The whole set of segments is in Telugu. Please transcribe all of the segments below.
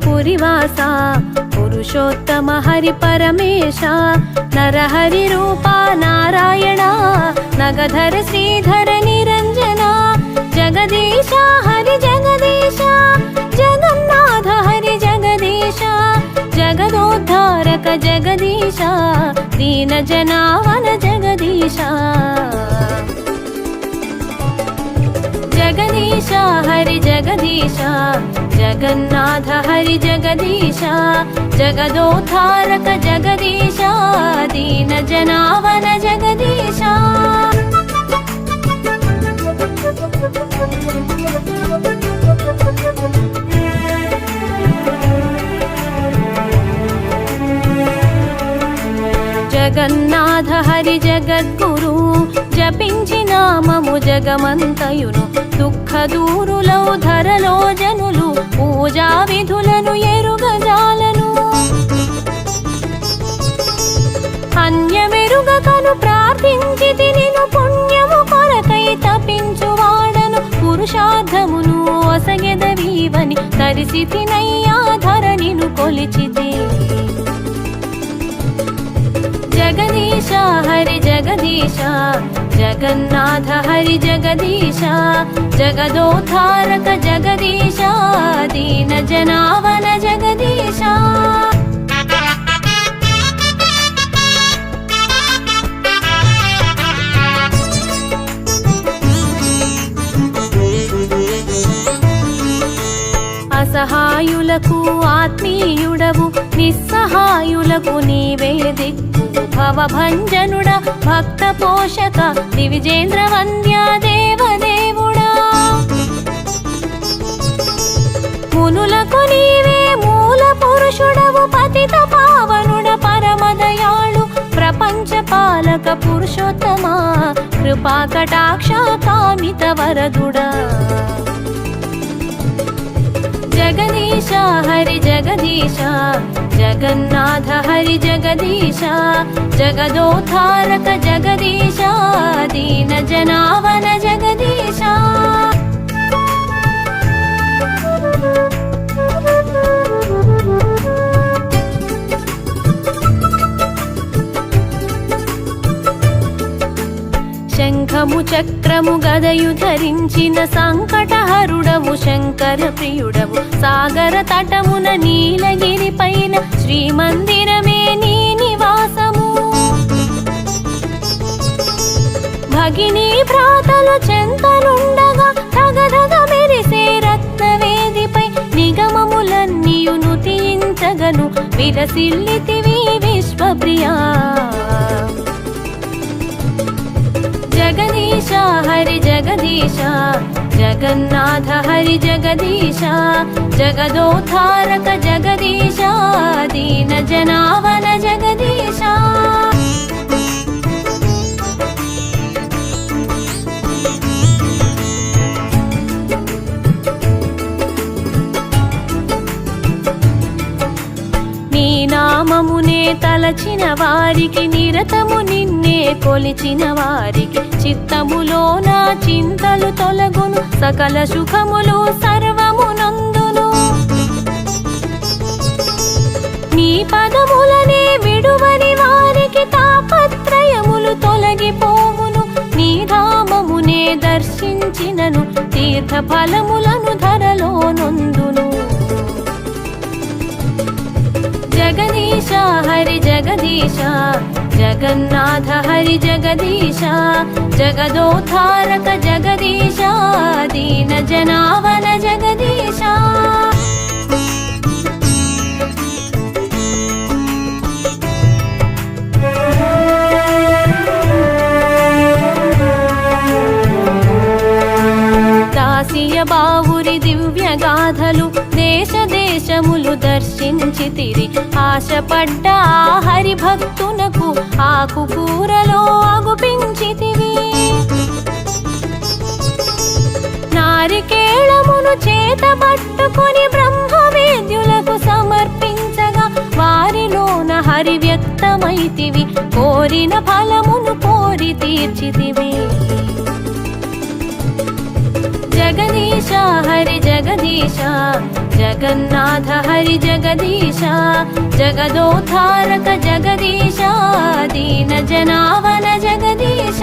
పురివాస పురుషోత్తమ హరి పరమేశ నరహరి రూపా నారాయణ నగధర శ్రీధర నిరంజన జగదీశ హరి జగదీశ జగన్నాథ హరి జగదీశ జగదోద్ధారక జగదీశ దీన జనావన జగదీశ జగదీశ హరి జగదీశ జగన్నాథ హరి జగదీశ జగదోద్ధారక జగదీశ దీన జనావన జగదీశ జగన్నాథ హరి జగద్గురు జపించి నామము జగమంతయును దుఃఖ దూరులౌ ధరలో జనులు పూజా విధులను ఎరుగజాలను అన్యమెరుగకను ప్రార్థించి నిన్ను పుణ్యము కొరకై తపించువాడను పురుషార్థమును ఒసగెదవీవని తరిసితినయ్యా ధరణిను కొలిచితే జగదీశ హరి జగదీశ జగన్నాథ హరి జగదీశ జగదోద్ధారక జగదీశ దీన జనావన జగదీశ అసహాయులకు ఆత్మీయుడవు నిస్సహాయులకు నీవే దిక్కు భవభంజనుడ భక్త పోషక దివిజేంద్ర వంద్య దేవదేవుడా మునులకు నీవే మూల పురుషుడవు పతిత పావనుడ పరమదయాళు ప్రపంచ పాలక పురుషోత్తమ కృపా కటాక్ష కామిత వరదుడా జగదీశ హరి జగదీశ జగన్నాథ హరి జగదీశ జగదోద్ధారక జగదీశ దీన జనావన జగదీశ శంఖము చక్రము గదయు ధరించిన సంకటహరుడవు శంకర ప్రియుడవు సాగర తటమున నీలగిరి పైన శ్రీమందిరమే నీ నివాసము భగినీ భ్రాతలు చెంతనుండగా ధగధగ మెరిసే రత్నవేదిపై నిగమములన్నీయును తీయించగను విరసిల్లితివి విశ్వప్రియా జగదీశ హరి జగదీశ జగన్నాథ హరి జగదీశ జగదోద్ధారక జగదీశ దీన జనావన జగదీశ నీ నామమునే తలచిన వారికి నిరతము నిన్నే కొలిచిన వారికి చిత్తములో నా చింతలు తొలగును సకల సుఖములు సర్వమునందును నీ పదములనే విడువని వారికి తాపత్రయములు తొలగిపోవును నీ ధామమునే దర్శించినను తీర్థ ఫలములను ధరలో నొందును జగదీశ హరి జగదీశ జగన్నాథ హరి జగదీశ జగదోద్ధారక జగదీశ దీన జనావన జగదీశ దాసియ బావురి దివ్య గాథలు దేశ దేశములు దర్శించితిరి ఆశపడ్డ హరి భక్తునకు ఆకుకూరలో అగుపించితివి నారికేళమును చేత పట్టుకొని బ్రహ్మవేద్యులకు సమర్పించగా వారిలోన హరి వ్యక్తమైతివి కోరిన ఫలమును కోరి తీర్చితివి జగదీశ హరి జగదీశ జగన్నాథ హరి జగదీశ జగదోద్ధారక జగదీశ దీన జనావన జగదీశ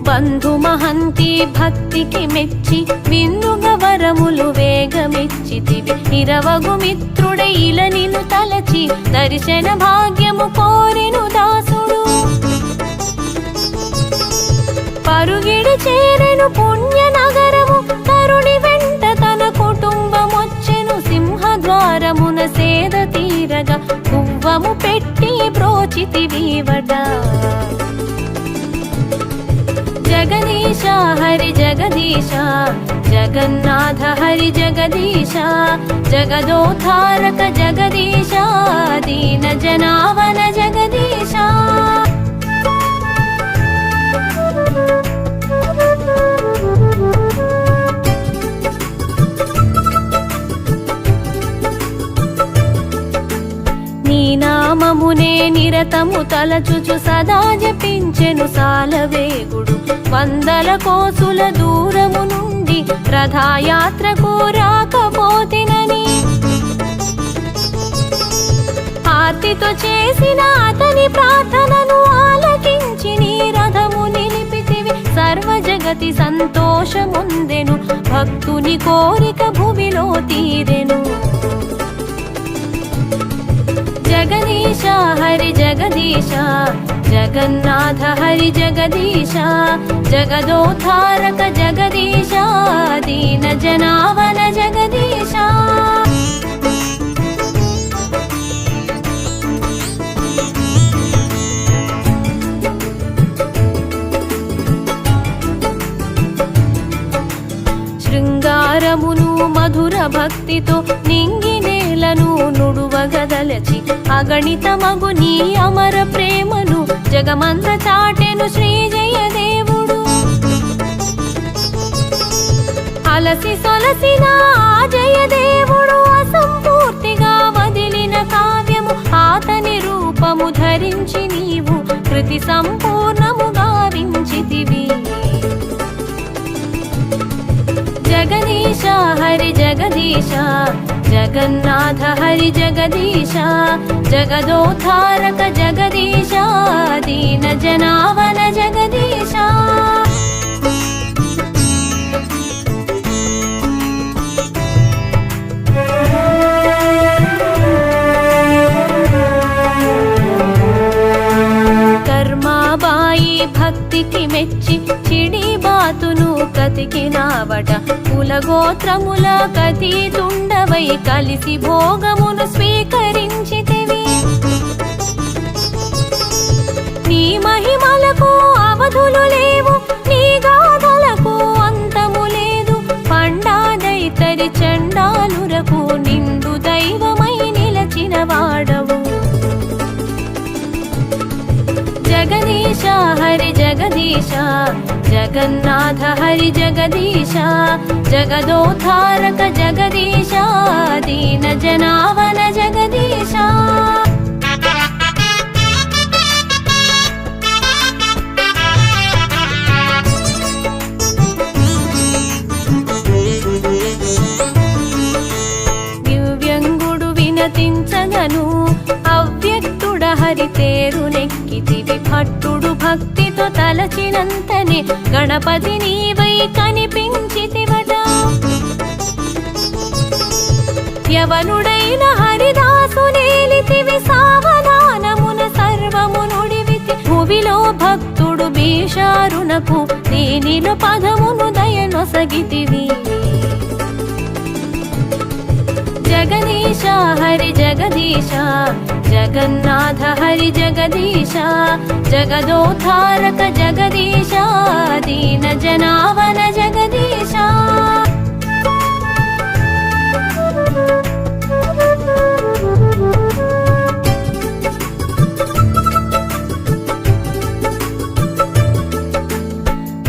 బంధు మహంతి భక్తికి మెచ్చి విందుగ వరములు వేగమెచ్చితివి ఇరవగు మిత్రుడై ఇలా నిన్ను తలచి దర్శన భాగ్యము కోరెను దాసుడు పరుగిడి చేరెను పుణ్య నగరము తరుణి వెంట తన కుటుంబమొచ్చెను సింహద్వారమున సేద తీరగా పువ్వము పెట్టి బ్రోచితివీవట జగదీశ హరి జగదీశ జగన్నాథ హరి జగదీశ జగదోద్ధారక జగదీశ దీన జనావన జగదీశ నీ నామమునే నిరతము తలచుచు సదా జపించెను సాలవేగుడు వందల కోసుల దూరము నుండి రథయాత్రకు రాకపోతినని ఆర్తితో చేసిన అతని ప్రార్థనను ఆలకించి నీ రథము నిలిపితివి సర్వ జగతి సంతోషముందెను భక్తుని కోరిక భూమిలో తీరెను జగదీశ హరి జగదీశ జగన్నాథ హరి జగదీశ జగదోద్ధారక జగదీశ దీన జనావన జగదీశ శృంగారమును మధుర భక్తితో నింగి నేలను నుడువగదలచి అగణితమగు నీ అమర ప్రేమను జగమంత చాటెను శ్రీ జయదేవుడు అలసి సొలసిన ఆ జయదేవుడు అసంపూర్తిగా వదిలిన కావ్యము ఆతని రూపము ధరించి నీవు కృతి సంపూర్ణము గావించితివి జగదీశ హరి జగదీశ జగన్నాథ హరి జగదీశ జగదోద్ధారక జగదీశ దీన జనావన జగదీశ కర్మాబాయి భక్తికి మెచ్చి చిడి బాతును కతికినావట కులగోత్రముల కతీతుండవై కలిసి భోగమును స్వీకరించితివి నీ మహిమలకు అవధులు లేవు నీ గాథలకు అంతము లేదు పండాదైతరి చండాలురకు నిండు దైవమై నిలచిన వాడవు జగదీశ హరి జగదీశ జగన్నాథ హరి జగదీశ జగదోద్ధారక జగదీశ దీన జనావన జగదీశ దివ్యంగుడు వినతించగను అవ్యక్తుడ హరి తేరు నెక్కితివి భట్టుడు భక్తితో తలచినంతనే గణపతి నీవై కనిపించితివట యవనుడైన హరిదాసు నేలితివి సావధానమున సర్వము నుడివితి భువిలో భక్తుడు భీషారునకు దీనిలో పదమును దయనొసగితివి జగదీశ హరి జగదీశ జగన్నాథ హరి జగదీశ జగదోద్ధారక జగదీశ దీన జనావన జగదీశ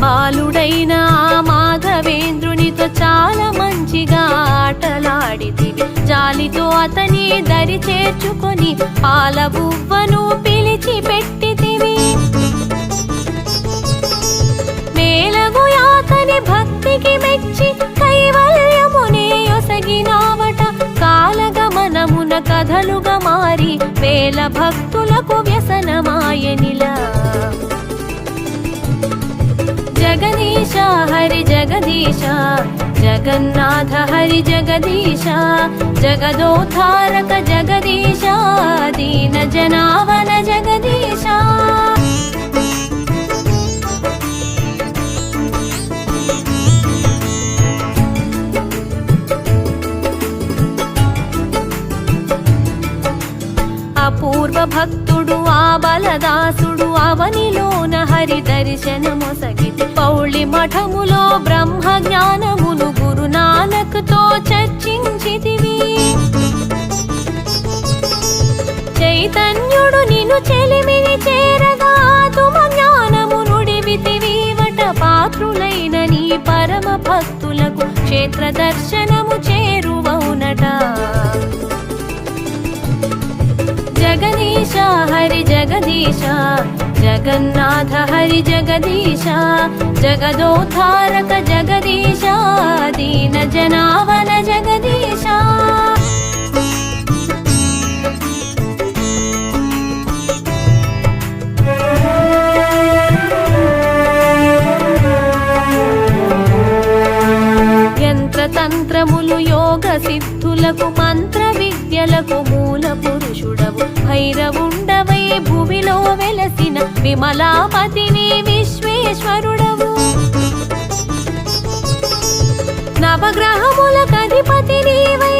బాలుడైన ఆ మాధవేంద్రునితో చాలా మంచిగా ఆటలాడితివి జాలితో అతని దరి చేర్చుకొని పాల బువ్వను పిలిచి పెట్టితివి. మేలగు యాతని భక్తికి మెచ్చి కైవల్యమునే యొసగినావట. కాలగమనమున కథలుగా మారి వేల భక్తులకు వ్యసనమాయనిలా. జగదీశ హరి జగదీశ జగన్నాథ హరి జగదీశ జగదోద్ధారక జగదీశ దీన జనావన జగదీశ. అపూర్వ భక్తుడు ఆ బలదాసుడు అవనిలోన హరి దర్శనమొసగితి. పౌళి మఠములో బ్రహ్మ జ్ఞానమును గురునానక్తో చర్చించితివి. చైతన్యుడు నిన్ను చెలిమిని చేరగా తుమ జ్ఞానము నుడివితివీవట. పాత్రులైన నీ పరమ భక్తులకు క్షేత్ర దర్శనము చేరువౌనట. జగదీశ హరి జగదీశ జగన్నాథ హరి జగదీశ జగదోద్ధారక జగదీశ దీన జనావన జగదీశ. యంత్రతంత్రములు యోగ సిద్ధులకు మంత్ర విద్యలకు మూల పురుషుడవు. భైరవుండవై భూమిలో వెలసిన విమలాపతిని విశ్వేశ్వరుడవు. నవగ్రహములకధిపతి నీవై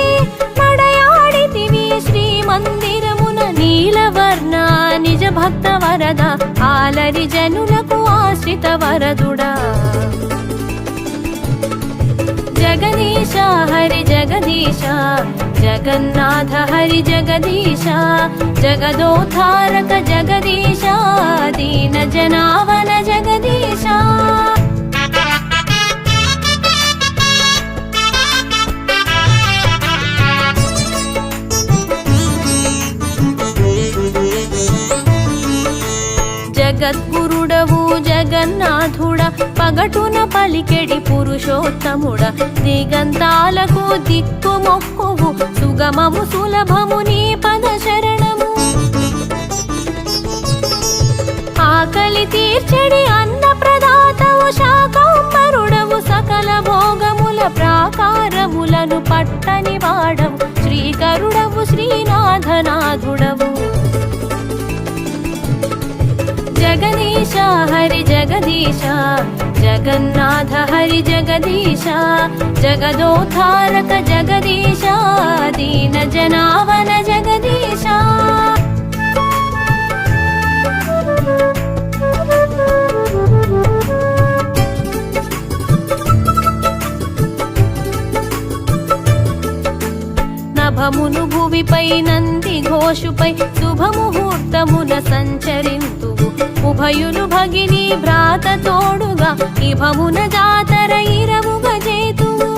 నడయాడితివి శ్రీమందిరమున. నీలవర్ణ నిజ భక్త వరద ఆలరి జనులకు ఆశ్రిత వరదుడా. జగదీశ హరి జగదీశ జగన్నాథ హరి జగదీశ జగదోద్ధారక జగదీశ దీన జనావన జగదీశ. జగద్గురుడవు జగన్నాథుడ పగటున పలికెడి పురుషోత్తముడ. దిగంతాలకు దిక్కు మొక్కువు సుగమము సులభము నీ పద శరణము. ఆకలి తీర్చెడి అన్న ప్రదాతవు శాకంబరుడవు. సకల భోగముల ప్రాకారములను పట్టని వాడవు. శ్రీకరుడవు శ్రీనాథనాథుడవు. జగదీశ హరి జగదీశ జగన్నాథ హరి జగదీశ జగదోద్ధారక జగదీశ దీన జనావన జగదీశ. నభమును భువిపై నంది ఘోషుపై శుభముహూర్తమున సంచరింతువు. ఉభయులు భగిని భ్రాత తోడుగా ఇభమున జాతర ఇరవుగా చేతువు.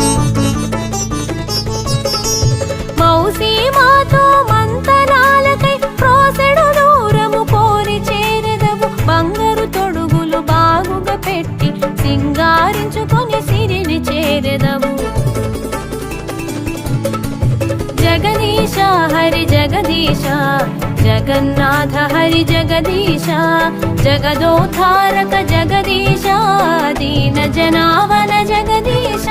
మౌసి మాతో మంతనాలకై ప్రోసెడు దూరము కోరి చేరెదవు. బంగారు తొడుగులు బాగుగా పెట్టి సింగారించుకొని సిరిని చేరెదవు. జగదీశ హరి జగదీశ జగన్నాథ హరి జగదీశ జగదోద్ధారక జగదీశ దీన జనావన జగదీశ.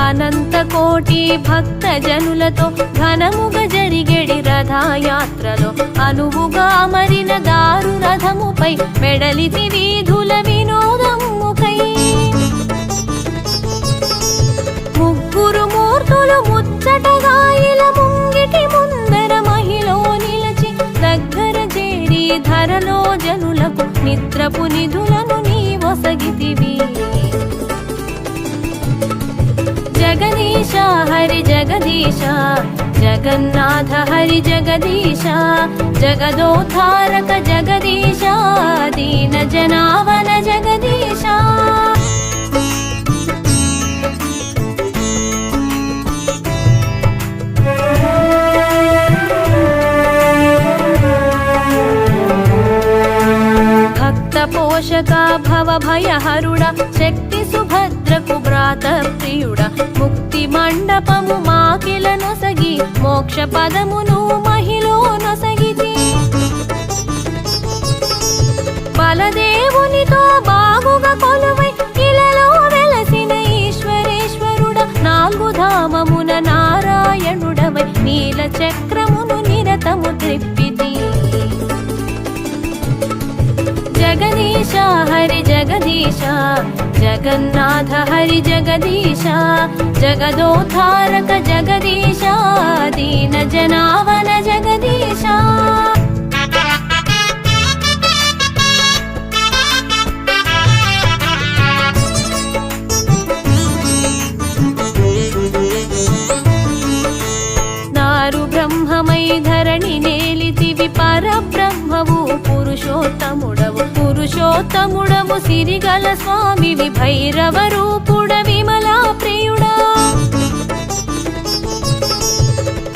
అనంత కోటి భక్త జనులతో ఘనముగా జరిగెడి రథయాత్రలో అనువుగా అమరిన దారు రథముపై మెడలితి వీధుల వినోదముకై. ముగ్గురు మూర్తులు ముచ్చటగా ఇలా ముంగిటి ముందర మహిలో నిలచి దగ్గర చేరి ధరలో జనులకు నిద్రపు నిధులను నీ ఒసగితివి. జగదీశ హరి జగదీశ జగన్నాథ హరి జగదీశ జగదోద్ధారక జగదీశ దీన జనావన జగదీశ పోషక భవ భయహరుడ శక్తి సుభద్రకు వ్రాత ప్రియుడ ముక్తి మండపము మాకిల నొసగి మోక్ష పదమును మహిలో నొసగితి బలదేవునితో బాగుగా కొలువై ఇలలో వెలసిన ఈశ్వరేశ్వరుడ నాలుగు ధామమున నారాయణుడవై నీల చక్రమును నిరతము త్రిప్పితి జగదీశ హరి జగదీశ జగన్నాథ హరి జగదీశ జగదోద్ధారక జగదీశ దీన జనావన జగదీశ నారు బ్రహ్మమై ధరణి నేలితివి పరబ్రహ్మవు పురుషోత్తముడవు పురుషోత్తముడము సిరిగల స్వామివి భైరవ రూపుడ విమలా ప్రియుడా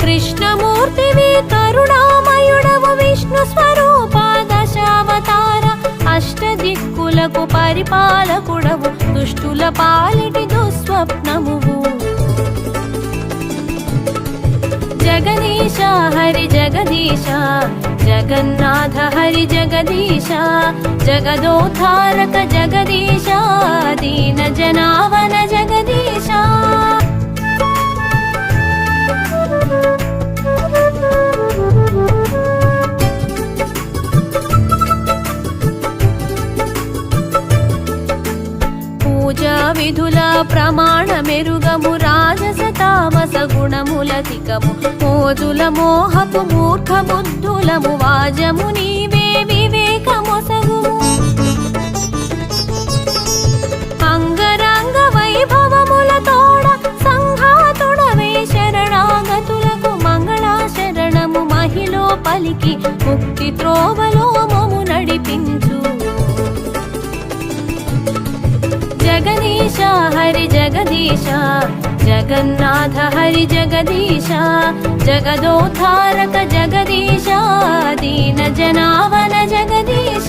కృష్ణమూర్తివి కరుణామయుడవు విష్ణు స్వరూప దశావతార అష్టదిక్కులకు పరిపాలకుడవు దుష్టుల పాలిటి దుస్వప్నమువు జగదీశ హరి జగదీశ జగన్నాథ హరి జగదీశ జగదోద్ధారక జగదీశ దీన జనావన జగదీశ పూజా విధుల ప్రమాణ మెరుగము రాజస తామస గుణములధికము మోజుల మోహపు మూర్ఖ బుద్ధులము వాజము నీవే వివేకమొసగు అంగరంగ వైభవముల తోడ సంఘాతుడవే శరణాగతులకు మంగళాశరణము మహిలో పలికి ముక్తి త్రోవలో మము నడిపించు జగదీశ హరి జగదీశ జగన్నాథ హరి జగదీశ జగదోద్ధారక జగదీశ దీన జనావన జగదీశ